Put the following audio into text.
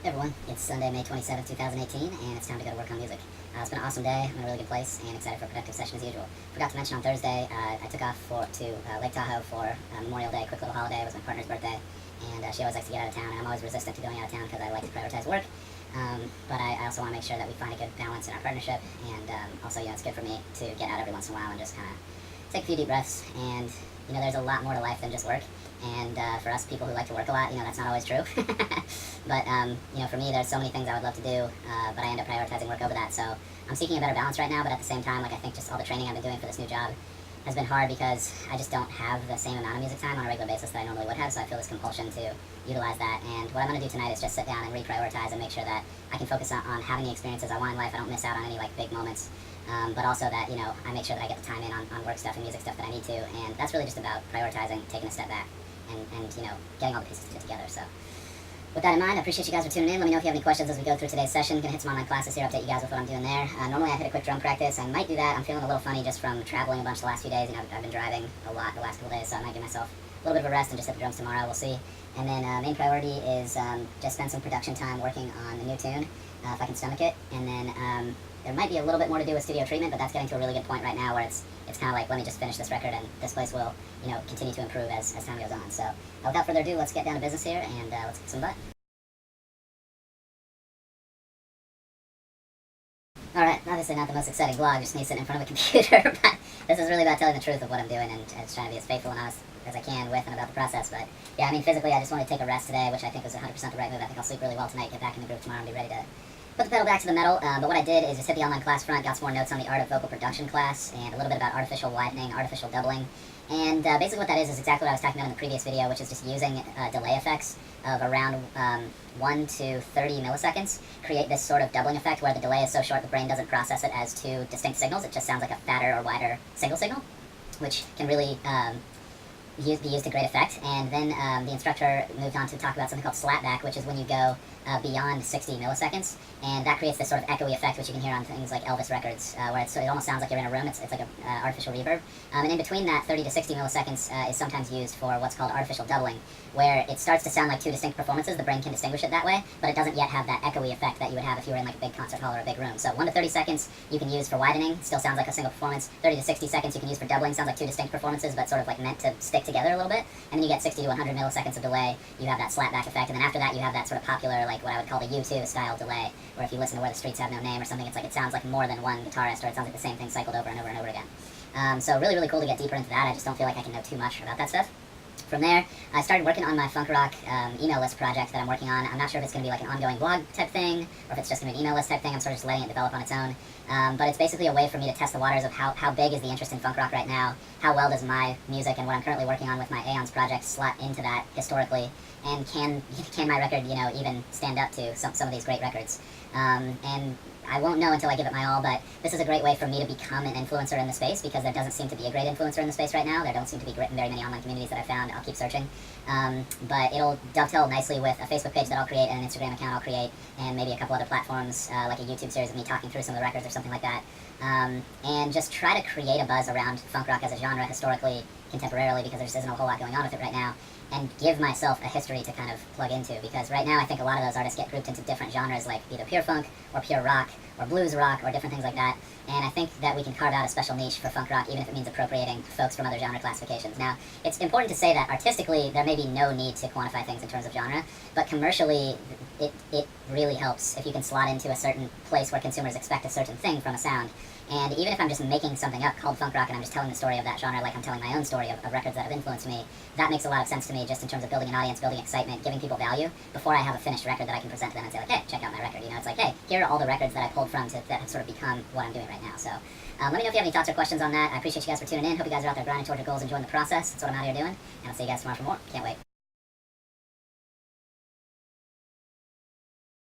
Hey everyone, it's Sunday, May 27th, 2018, and it's time to go to work on music. It's been an awesome day. I'm in a really good place and excited for a productive session as usual. Forgot to mention on Thursday, I took off to Lake Tahoe for Memorial Day, quick little holiday. It was my partner's birthday, and she always likes to get out of town, and I'm always resistant to going out of town because I like to prioritize work. But I also want to make sure that we find a good balance in our partnership, and also, it's good for me to get out every once in a while and just kind of take a few deep breaths. And there's a lot more to life than just work. And for us people who like to work a lot, that's not always true. But for me, there's so many things I would love to do, but I end up prioritizing work over that. So I'm seeking a better balance right now. But at the same time, I think just all the training I've been doing for this new job has been hard because I just don't have the same amount of music time on a regular basis that I normally would have. So I feel this compulsion to utilize that. And what I'm going to do tonight is just sit down and reprioritize and make sure that I can focus on having the experiences I want in life. I don't miss out on any big moments. But also that, I make sure that I get the time in on work stuff and music stuff that I need to. And that's really just about prioritizing, taking a step back, and getting all the pieces to fit together. So with that in mind, I appreciate you guys for tuning in. Let me know if you have any questions as we go through today's session. Gonna hit some online classes here, update you guys with what I'm doing there. Normally I hit a quick drum practice. I might do that. I'm feeling a little funny just from traveling a bunch the last few days. I've been driving a lot the last couple days, so I might give myself a little bit of a rest and just hit the drums tomorrow. We'll see. And then main priority is just spend some production time working on the new tune, if I can stomach it. And then there might be a little bit more to do with studio treatment, but that's getting to a really good point right now where it's kind of like, let me just finish this record and this place will, continue to improve as time goes on. So without further ado, let's get down to business here and let's kick some butt. Alright, obviously not the most exciting vlog, just me sitting in front of a computer, but this is really about telling the truth of what I'm doing and just trying to be as faithful and honest as I can with and about the process. But yeah, physically I just want to take a rest today, which I think was 100% the right move. I think I'll sleep really well tonight, get back in the groove tomorrow and be ready to put the pedal back to the metal. But what I did is just hit the online class front, got some more notes on the art of vocal production class, and a little bit about artificial widening, artificial doubling. And basically what that is exactly what I was talking about in the previous video, which is just using delay effects of around 1 to 30 milliseconds, create this sort of doubling effect where the delay is so short the brain doesn't process it as two distinct signals. It just sounds like a fatter or wider single signal, which can really be used to great effect. And then the instructor moved on to talk about something called slapback, which is when you go beyond 60 milliseconds, and that creates this sort of echoey effect, which you can hear on things like Elvis records, where it almost sounds like you're in a room. It's like an artificial reverb. And in between that, 30 to 60 milliseconds is sometimes used for what's called artificial doubling, where it starts to sound like two distinct performances. The brain can distinguish it that way, but it doesn't yet have that echoey effect that you would have if you were in like a big concert hall or a big room. So 1 to 30 seconds you can use for widening, still sounds like a single performance. 30 to 60 seconds you can use for doubling, sounds like two distinct performances, but sort of like meant to stick together a little bit. And then you get 60 to 100 milliseconds of delay, you have that slapback effect, and then after that you have that sort of popular, like what I would call the U2 style delay, where if you listen to Where the Streets Have No Name or something, it's like it sounds like more than one guitarist, or it sounds like the same thing cycled over and over and over again. So really, really cool to get deeper into that. I just don't feel like I can know too much about that stuff. From there, I started working on my Funk Rock email list project that I'm working on. I'm not sure if it's going to be like an ongoing blog type thing, or if it's just going to be an email list type thing. I'm sort of just letting it develop on its own. But it's basically a way for me to test the waters of how big is the interest in funk rock right now, how well does my music and what I'm currently working on with my Aeons project slot into that historically, and can my record, even stand up to some of these great records. And I won't know until I give it my all, but this is a great way for me to become an influencer in the space, because there doesn't seem to be a great influencer in the space right now. There don't seem to be very many online communities that I found. I'll keep searching. But it'll dovetail nicely with a Facebook page that I'll create and an Instagram account I'll create, and maybe a couple other platforms, like a YouTube series of me talking through some of the records or something like that. And just try to create a buzz around funk rock as a genre historically, contemporarily, because there just isn't a whole lot going on with it right now, and give myself a history to kind of plug into, because right now I think a lot of those artists get grouped into different genres, like either pure funk or pure rock or blues rock or different things like that. And I think that we can carve out a special niche for funk rock, even if it means appropriating folks from other genre classifications. Now, it's important to say that artistically there may be no need to quantify things in terms of genre, but commercially it really helps if you can slot into a certain place where consumers expect a certain thing from a sound. And even if I'm just making something up called funk rock and I'm just telling the story of that genre like I'm telling my own story of records that have influenced me, that makes a lot of sense to me, just in terms of building an audience, building excitement, giving people value before I have a finished record that I can present to them and say like, hey, check out my record. It's like, hey, here are all the records that I pulled from that have sort of become what I'm doing right now. So let me know if you have any thoughts or questions on that. I appreciate you guys for tuning in. Hope you guys are out there grinding towards your goals, enjoying the process. That's what I'm out here doing. And I'll see you guys tomorrow for more. Can't wait.